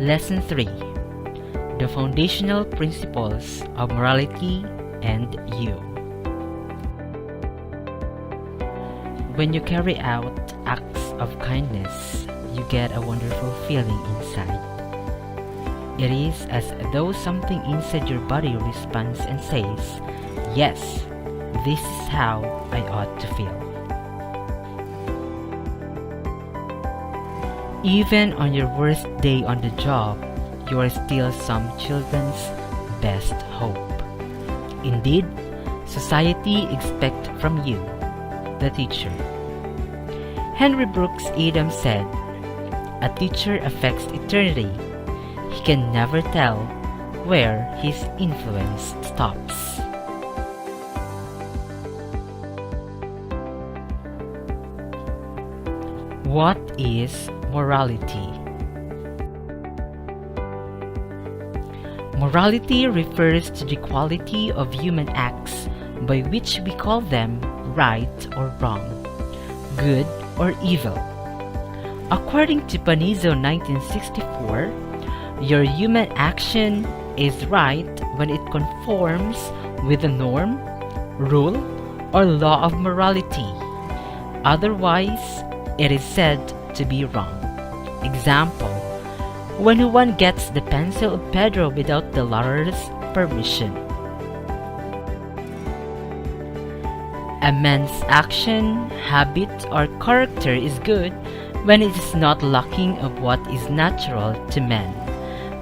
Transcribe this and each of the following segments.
Lesson 3: The Foundational Principles of Morality and You. When you carry out acts of kindness, you get a wonderful feeling inside. It is as though something inside your body responds and says, "Yes, this is how I ought to feel." Even on your worst day on the job, you are still some children's best hope. Indeed, society expects from you, the teacher. Henry Brooks Adams said, "A teacher affects eternity. He can never tell where his influence stops." What is morality? Morality refers to the quality of human acts by which we call them right or wrong, good or evil. According to Panizo 1964, your human action is right when it conforms with a norm, rule, or law of morality. Otherwise, it is said to be wrong. Example: when Juan gets the pencil of Pedro without the latter's permission. A man's action, habit, or character is good when it is not lacking of what is natural to man,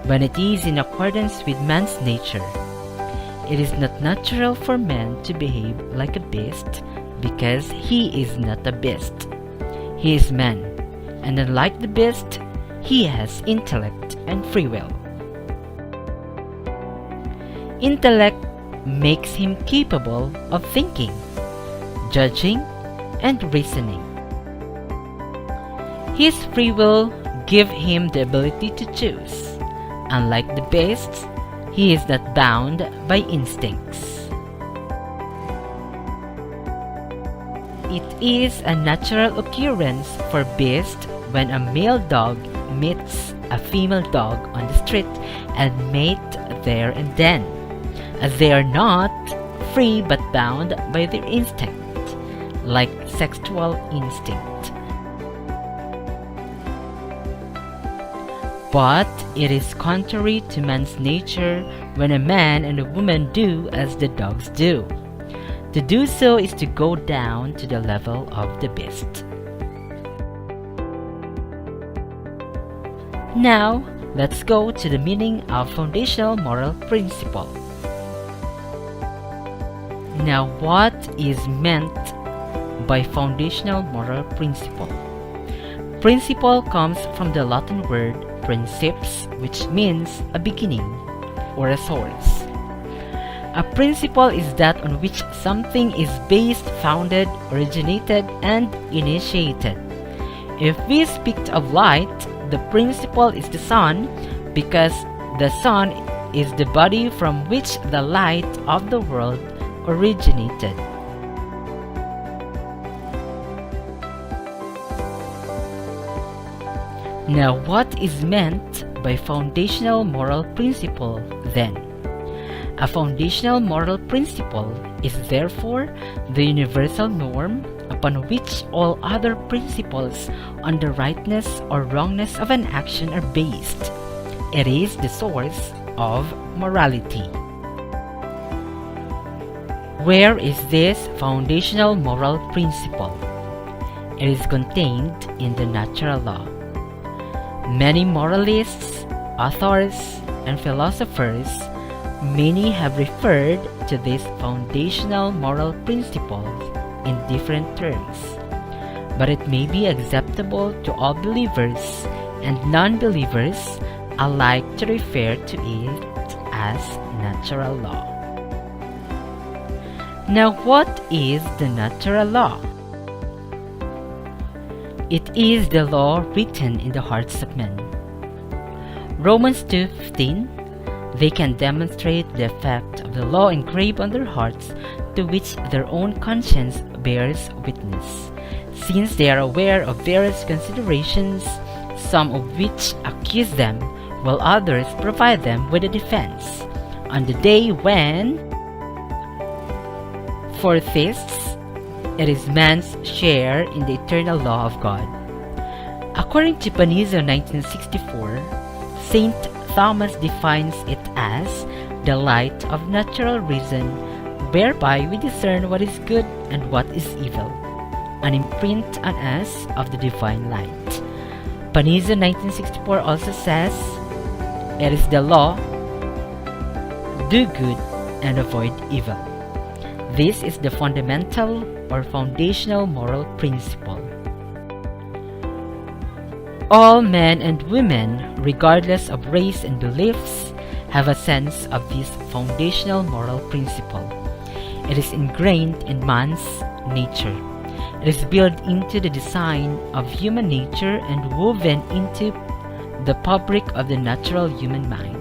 when it is in accordance with man's nature. It is not natural for man to behave like a beast, because he is not a beast. He is man, and unlike the beast, he has intellect and free will. Intellect makes him capable of thinking, judging, and reasoning. His free will gives him the ability to choose. Unlike the beasts, he is not bound by instincts. It is a natural occurrence for beasts when a male dog meets a female dog on the street and mate there and then, as they are not free but bound by their instinct, like sexual instinct. But it is contrary to man's nature when a man and a woman do as the dogs do. To do so is to go down to the level of the beast. Now, let's go to the meaning of foundational moral principle. Now, what is meant by foundational moral principle? Principle comes from the Latin word princips, which means a beginning or a source. A principle is that on which something is based, founded, originated, and initiated. If we speak of light, the principle is the sun, because the sun is the body from which the light of the world originated. Now, what is meant by foundational moral principle then? A foundational moral principle is therefore the universal norm upon which all other principles on the rightness or wrongness of an action are based. It is the source of morality. Where is this foundational moral principle? It is contained in the natural law. Many moralists, authors, and philosophers, many have referred to this foundational moral principle in different terms, but it may be acceptable to all believers and non-believers alike to refer to it as natural law. Now, what is the natural law? It is the law written in the hearts of men. Romans 2:15, they can demonstrate the effect of the law engraved on their hearts, to which their own conscience bears witness, since they are aware of various considerations, some of which accuse them, while others provide them with a defense. On the day when, for theists, it is man's share in the eternal law of God. According to Panizo 1964, Saint Thomas defines it as the light of natural reason, whereby we discern what is good and what is evil, an imprint on us of the divine light. Panizo 1964 also says, it is the law, do good and avoid evil. This is the fundamental or foundational moral principle. All men and women, regardless of race and beliefs, have a sense of this foundational moral principle. It is ingrained in man's nature. It is built into the design of human nature and woven into the fabric of the natural human mind.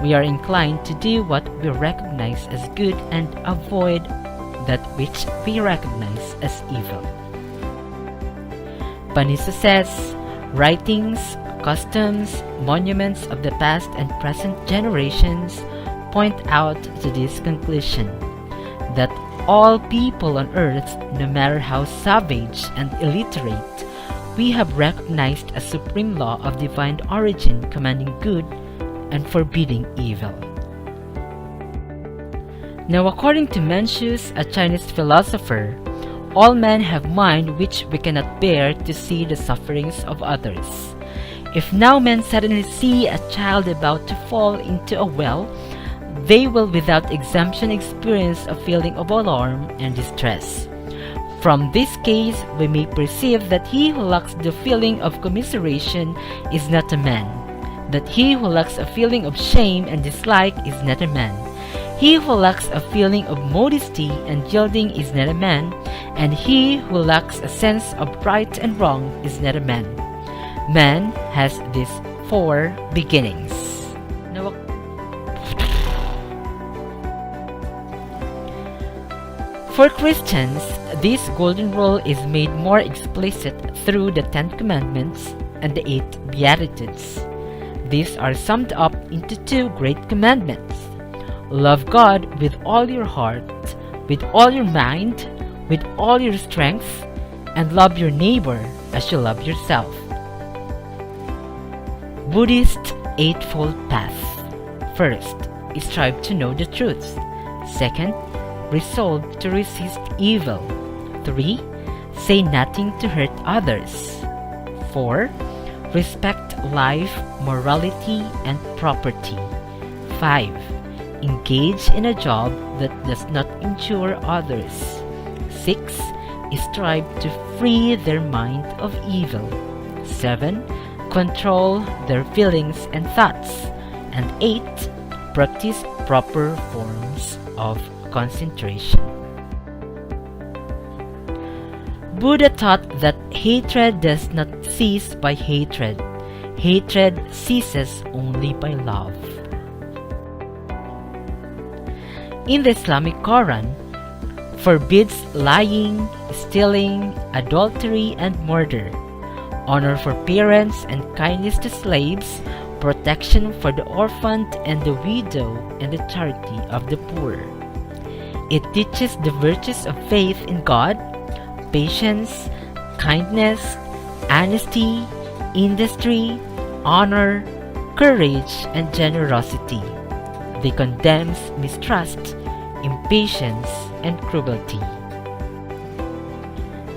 We are inclined to do what we recognize as good and avoid that which we recognize as evil. Panizo says, writings, customs, monuments of the past and present generations point out to this conclusion, that all people on earth, no matter how savage and illiterate, we have recognized a supreme law of divine origin commanding good and forbidding evil. Now, according to Mencius, a Chinese philosopher, all men have mind which we cannot bear to see the sufferings of others. If now men suddenly see a child about to fall into a well, they will without exemption experience a feeling of alarm and distress. From this case, we may perceive that he who lacks the feeling of commiseration is not a man, that he who lacks a feeling of shame and dislike is not a man, he who lacks a feeling of modesty and yielding is not a man, and he who lacks a sense of right and wrong is not a man. Man has these four beginnings. Now, for Christians, this golden rule is made more explicit through the Ten Commandments and the Eight Beatitudes. These are summed up into two great commandments. Love God with all your heart, with all your mind, with all your strength, and love your neighbor as you love yourself. Buddhist Eightfold Path. First, strive to know the truth. Second, resolve to resist evil. 3. Say nothing to hurt others. 4. Respect life, morality, and property. 5. Engage in a job that does not injure others. 6. Strive to free their mind of evil. 7. Control their feelings and thoughts. And 8. Practice proper forms of concentration. Buddha taught that hatred does not cease by hatred. Hatred ceases only by love. In the Islamic Quran, forbids lying, stealing, adultery, and murder, honor for parents and kindness to slaves, protection for the orphan and the widow, and the charity of the poor. It teaches the virtues of faith in God, patience, kindness, honesty, industry, honor, courage, and generosity. They condemns mistrust, impatience, and cruelty.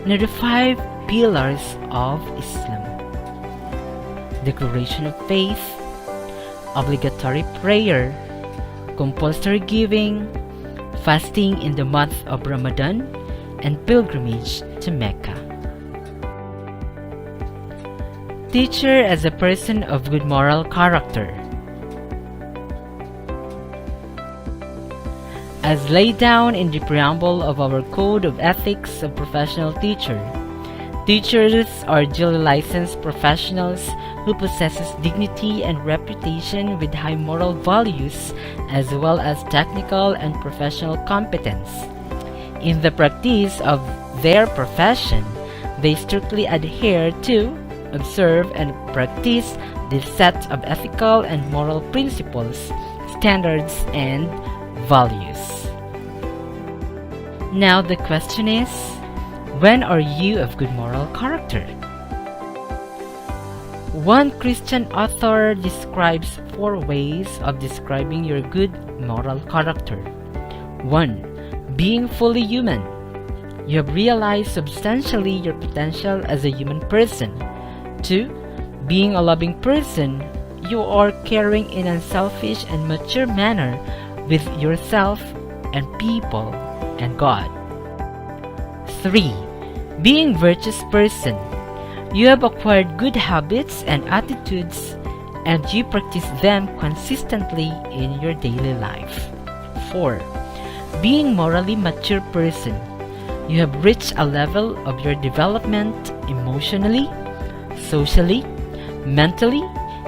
Now the 5 pillars of Islam: declaration of faith, obligatory prayer, compulsory giving, fasting in the month of Ramadan, and pilgrimage to Mecca. Teacher as a person of good moral character. As laid down in the preamble of our Code of Ethics of Professional Teacher, teachers are duly licensed professionals who possesses dignity and reputation with high moral values as well as technical and professional competence. In the practice of their profession, they strictly adhere to, observe, and practice this set of ethical and moral principles, standards, and values. Now the question is, when are you of good moral character? One Christian author describes 4 ways of describing your good moral character. 1. Being fully human. You have realized substantially your potential as a human person. 2. Being a loving person. You are caring in an unselfish and mature manner with yourself and people and God. 3. Being virtuous person. You have acquired good habits and attitudes, and you practice them consistently in your daily life. 4. Being morally mature person. You have reached a level of your development emotionally, socially, mentally,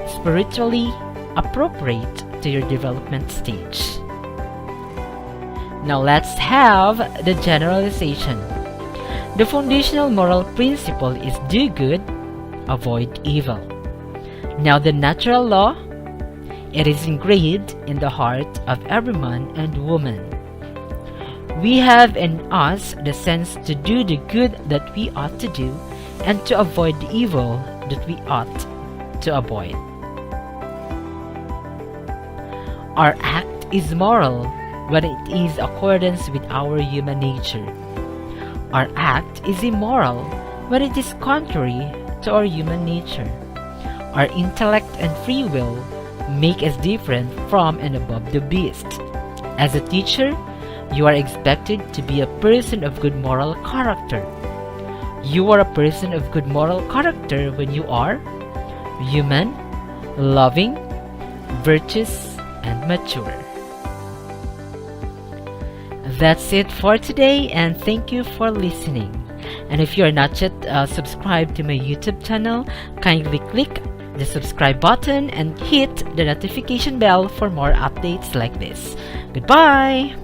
spiritually appropriate to your development stage. Now let's have the generalization. The foundational moral principle is do good, avoid evil. Now the natural law, it is engraved in the heart of every man and woman. We have in us the sense to do the good that we ought to do and to avoid the evil that we ought to avoid. Our act is moral when it is accordance with our human nature. Our act is immoral when it is contrary to our human nature. Our intellect and free will make us different from and above the beast. As a teacher, you are expected to be a person of good moral character. You are a person of good moral character when you are human, loving, virtuous, and mature. That's it for today, and thank you for listening. And if you are not yet subscribed to my YouTube channel, kindly click the subscribe button and hit the notification bell for more updates like this. Goodbye!